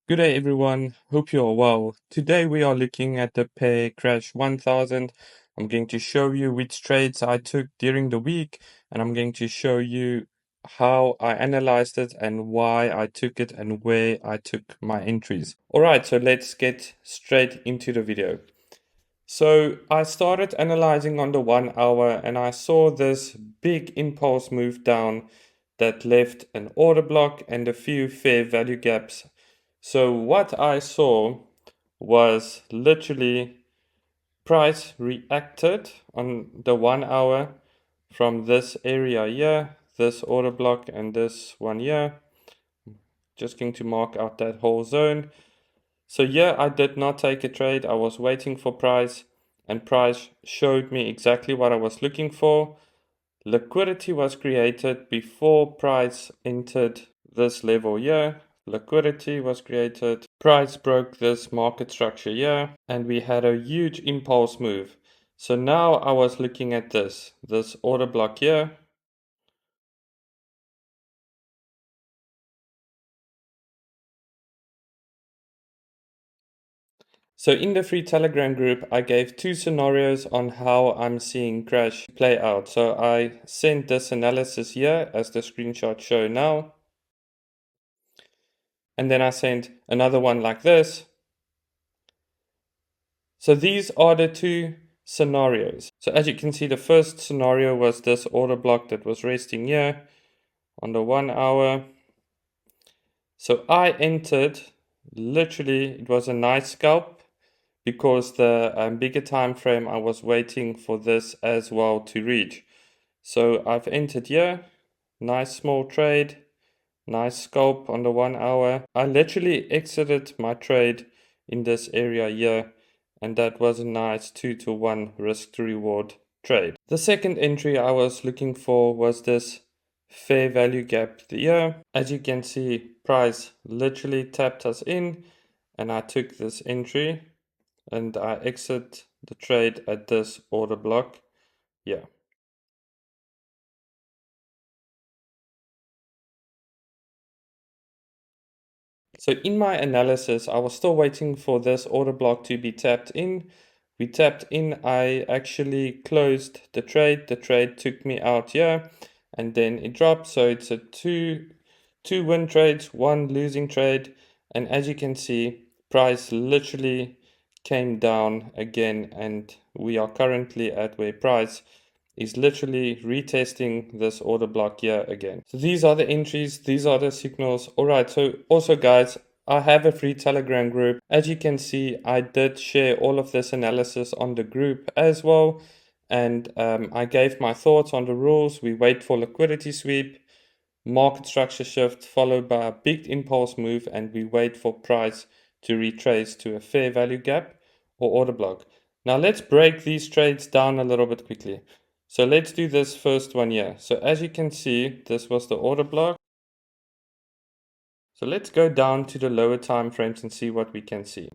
Good day, everyone. Hope you are well. Today we are looking at the pair Crash 1000. I'm going to show you which trades I took during the week, and I'm going to show you how I analyzed it and why I took it and where I took my entries. Alright, so let's get straight into the video. So I started analyzing on the 1 hour and I saw this big impulse move down that left an order block and a few fair value gaps. So what I saw was literally price reacted on the 1 hour from this area here, this order block and this one here. Just going to mark out that whole zone. So here I did not take a trade. I was waiting for price and price showed me exactly what I was looking for. Liquidity was created before price entered this level here. Liquidity was created. Price broke this market structure here and we had a huge impulse move. So now I was looking at this order block here. So in the free Telegram group, I gave two scenarios on how I'm seeing crash play out. So I sent this analysis here as the screenshot show now. And then I sent another one like this. So these are the two scenarios. So as you can see, the first scenario was this order block that was resting here on the 1 hour. So I entered, literally, it was a nice scalp because the bigger time frame I was waiting for this as well to reach. So I've entered here, nice small trade, nice scalp on the 1 hour. I literally exited my trade in this area here, and that was a nice 2-to-1 risk to reward trade. The second entry I was looking for was this fair value gap here. As you can see, price literally tapped us in and I took this entry and I exit the trade at this order block. Yeah. So in my analysis, I was still waiting for this order block to be tapped in. We tapped in, I actually closed the trade. The trade took me out here and then it dropped. So it's a two win trades, one losing trade. And as you can see, price literally came down again and we are currently at where price is literally retesting this order block here again. So these are the entries, these are the signals. All right, so also guys, I have a free Telegram group. As you can see, I did share all of this analysis on the group as well. And I gave my thoughts on the rules. We wait for liquidity sweep, market structure shift, followed by a big impulse move, and we wait for price to retrace to a fair value gap or order block. Now let's break these trades down a little bit quickly. So let's do this first one here. So as you can see, this was the order block. So let's go down to the lower time frames and see what we can see.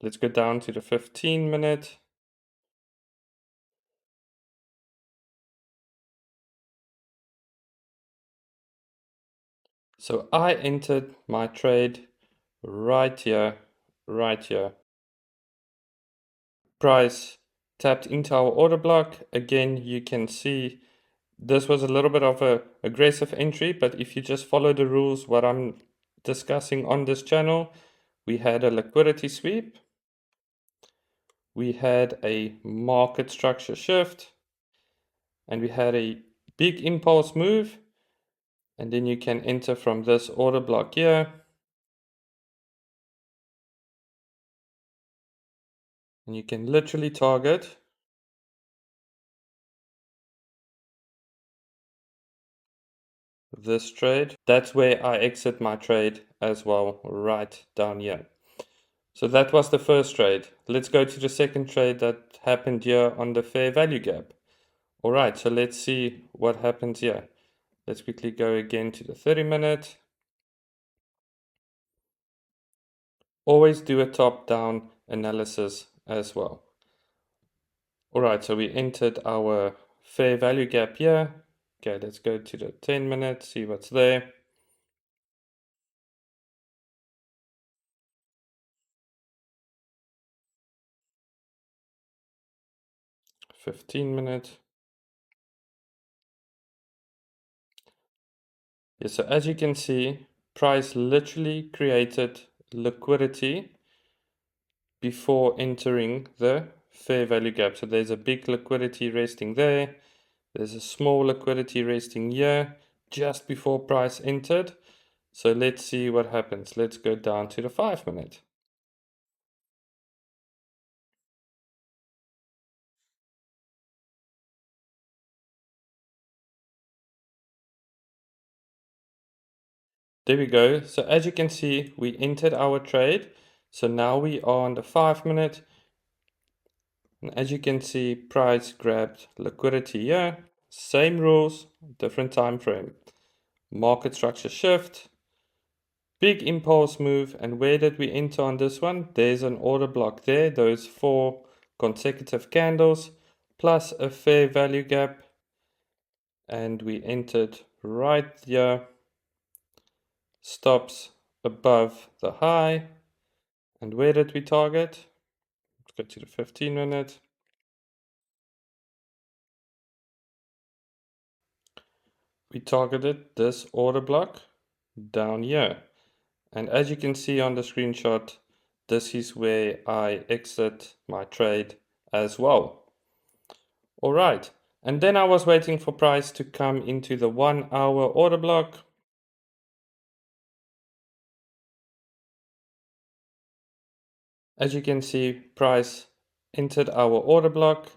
Let's go down to the 15-minute. So I entered my trade right here, right here. Price tapped into our order block. Again, you can see this was a little bit of a aggressive entry, but if you just follow the rules, what I'm discussing on this channel, we had a liquidity sweep. We had a market structure shift and we had a big impulse move. And then you can enter from this order block here. And you can literally target this trade. That's where I exit my trade as well, right down here. So that was the first trade. Let's go to the second trade that happened here on the fair value gap. All right, so let's see what happens here. Let's quickly go again to the 30-minute. Always do a top-down analysis as well. All right, so we entered our fair value gap here. Okay, let's go to the 10 minutes, see what's there. 15 minutes. Yeah, so as you can see, price literally created liquidity before entering the fair value gap. So there's a big liquidity resting there. There's a small liquidity resting here just before price entered. So let's see what happens. Let's go down to the 5 minute. There we go. So as you can see, we entered our trade. So now we are on the 5 minute. And as you can see, price grabbed liquidity here. Same rules, different time frame. Market structure shift. Big impulse move. And where did we enter on this one? There's an order block there. Those 4 consecutive candles plus a fair value gap. And we entered right here. Stops above the high. And where did we target? Let's go to the 15 minute. We targeted this order block down here. And as you can see on the screenshot, this is where I exit my trade as well. All right. And then I was waiting for price to come into the 1 hour order block. As you can see, price entered our order block.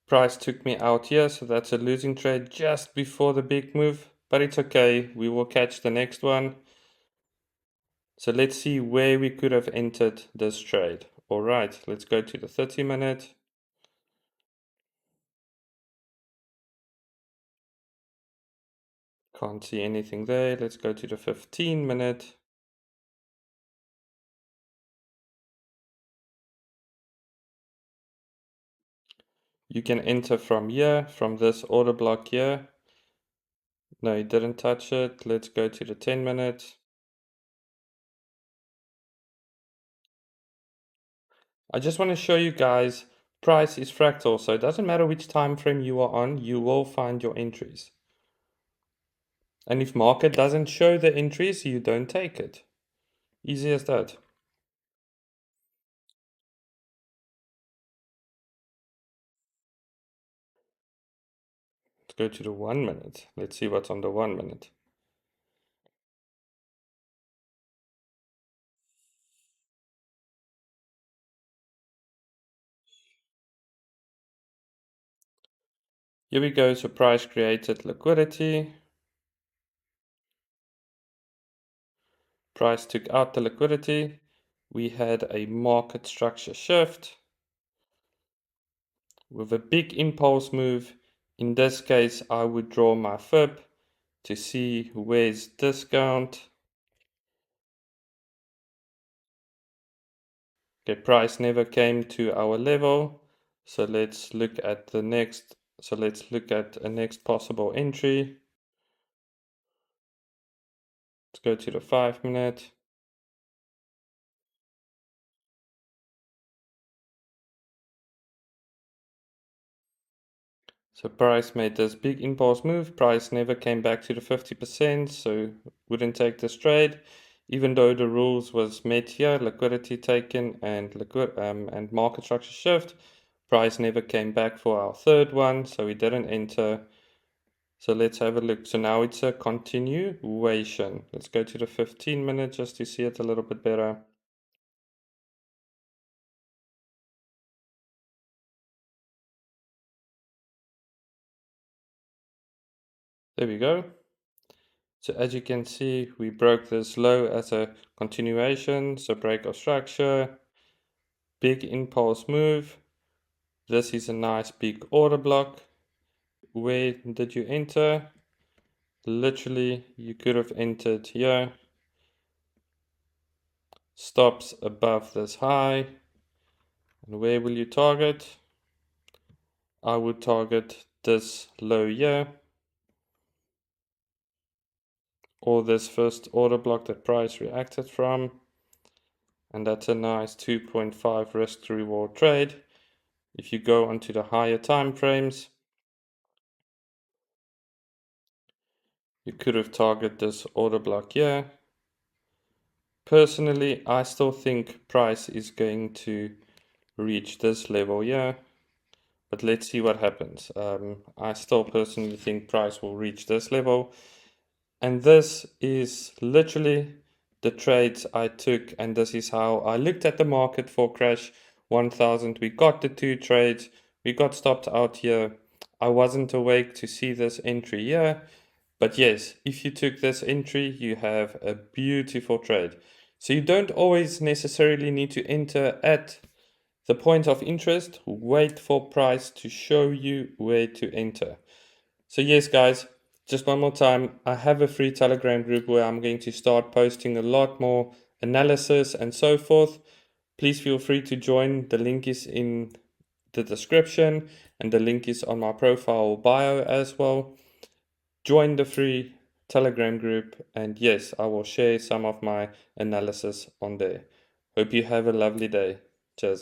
Price took me out here, so that's a losing trade just before the big move. But it's okay, we will catch the next one. So let's see where we could have entered this trade. All right, let's go to the 30 minute. Can't see anything there. Let's go to the 15 minute. You can enter from here, from this order block here. No, you didn't touch it. Let's go to the 10 minute. I just want to show you guys, price is fractal, so it doesn't matter which time frame you are on, you will find your entries. And if market doesn't show the entries, you don't take it. Easy as that. Let's go to the 1 minute. Let's see what's on the 1 minute. Here we go, so price created liquidity. Price took out the liquidity. We had a market structure shift with a big impulse move. In this case, I would draw my fib to see where's discount. Okay, price never came to our level. So let's look at the next. So let's look at a next possible entry. Let's go to the 5 minute. So price made this big impulse move. Price never came back to the 50%, so wouldn't take this trade. Even though the rules was met here, liquidity taken and market structure shift, price never came back for our third one, so we didn't enter. So let's have a look. So now it's a continuation. Let's go to the 15 minute just to see it a little bit better. There we go. So as you can see, we broke this low as a continuation. So break of structure, big impulse move. This is a nice big order block. Where did you enter? Literally, you could have entered here. Stops above this high. And where will you target? I would target this low here, or this first order block that price reacted from, and that's a nice 2.5 risk to reward trade. If you go onto the higher time frames, you could have targeted this order block here. Personally, I still think price is going to reach this level here, but let's see what happens. I still personally think price will reach this level, and this is literally the trades I took, and this is how I looked at the market for crash 1000. We got the 2 trades, we got stopped out here. I wasn't awake to see this entry here, but yes, if you took this entry, you have a beautiful trade. So you don't always necessarily need to enter at the point of interest. Wait for price to show you where to enter. So yes, guys, just one more time, I have a free Telegram group where I'm going to start posting a lot more analysis and so forth. Please feel free to join. The link is in the description, and the link is on my profile bio as well. Join the free Telegram group, and yes, I will share some of my analysis on there. Hope you have a lovely day. Cheers.